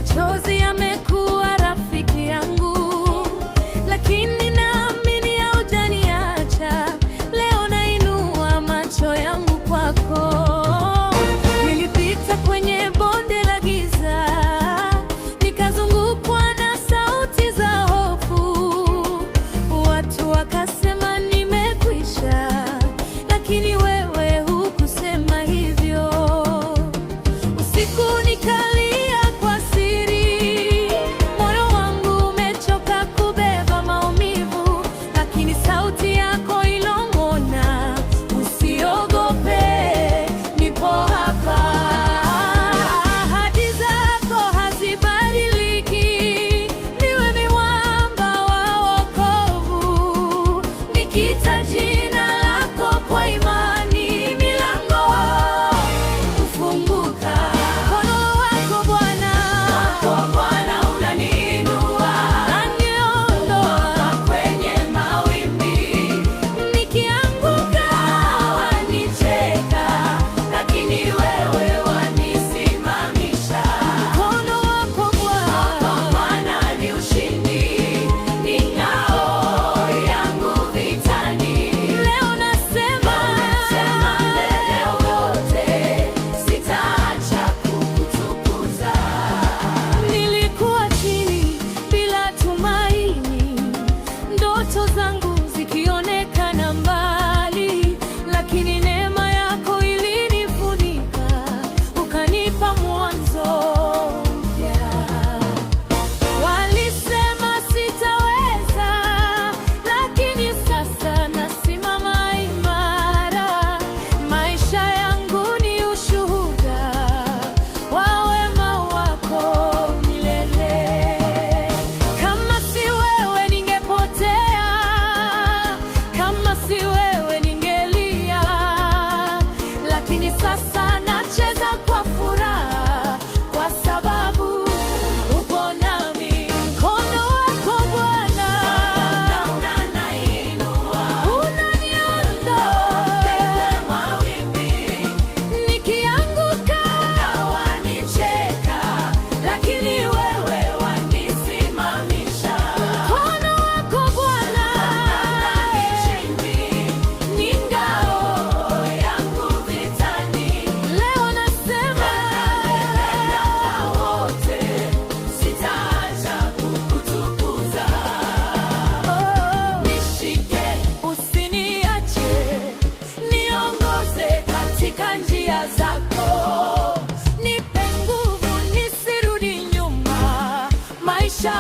Machozi yamekuwa rafiki yangu, lakini naamini haujaniacha. Leo nainua macho yangu kwako. Nilipita kwenye bonde la giza, nikazungukwa na sauti za hofu. Watu wakasema nimekwisha, lakini wewe hukusema hivyo. Usiku nikalia kwa siri, moyo wangu umechoka kubeba maumivu, lakini sauti yako ilong'ona, usiogope, nipo hapa. Ahadi zako hazibadiliki, niwe ni mwamba wa wokovu. Nikita jina lako kwa imani, milango hufunguka. Mkono wako Bwana unaniinua, unaniondoa kwenye mawimbi. Nikianguka wanicheka, lakini wewe wanisimamisha. Mkono wako Bwana ni ushindi, ni ngao yangu vitani. Leo nasema mbele wote, sitaacha kukutukuza. Nilikuwa chini bila tumaini, ndoto zangu zikionekana mbali, lakini neema yako ilinifunika, ukanipa mwanzo mpya. Walisema sitaweza, lakini sasa nasimama imara. Maisha yangu ni ushuhuda wa wema wako milele. Kama si wewe ningepotea, kama si wewe ningelia, lakini sasa nacheza kwa furaha, kwa sababu upo nami. Mkono wako Bwana unaniinua, unaniondoa kwenye mawimbi. Nikianguka wanicheka, lakini wewe wanisimamisha. Mkono wako Bwana ni ngao yangu vitani. Leo nasema wote, sitaacha kukutukuza. Nishike, usiniache, niongoze katika njia zako. Nipe nguvu nisirudi nyuma, maisha